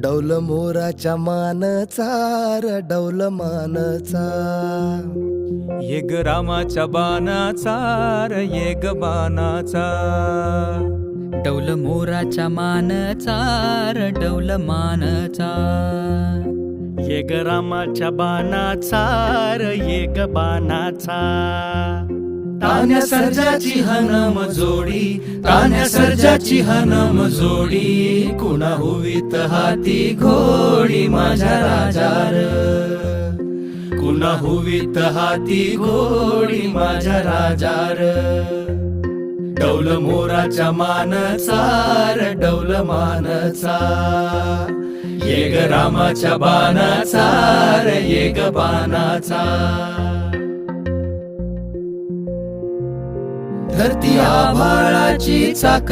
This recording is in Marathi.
डौल मोराच्या मानचा र डौल मानचा. ये ग रामाच्या बाणाचा र ये ग बाणाचा. डौल मोराच्या मानचा र डौल मानचा. ये ग रामाच्या बाणाचा र ये ग बाणाचा. तान्या सर्जाची हनम जोडी, तान्या सर्जाची हनम जोडी. कुणा हुवीत हाती घोडी माझ्या राजार. कुणा हुवीत हाती घोडी माझ्या राजार. डौल मोराच्या मानचा र डौल मानचा. ये ग रामाच्या बाणाचा र ये ग बाणाचा. धरती आभाळाची चाक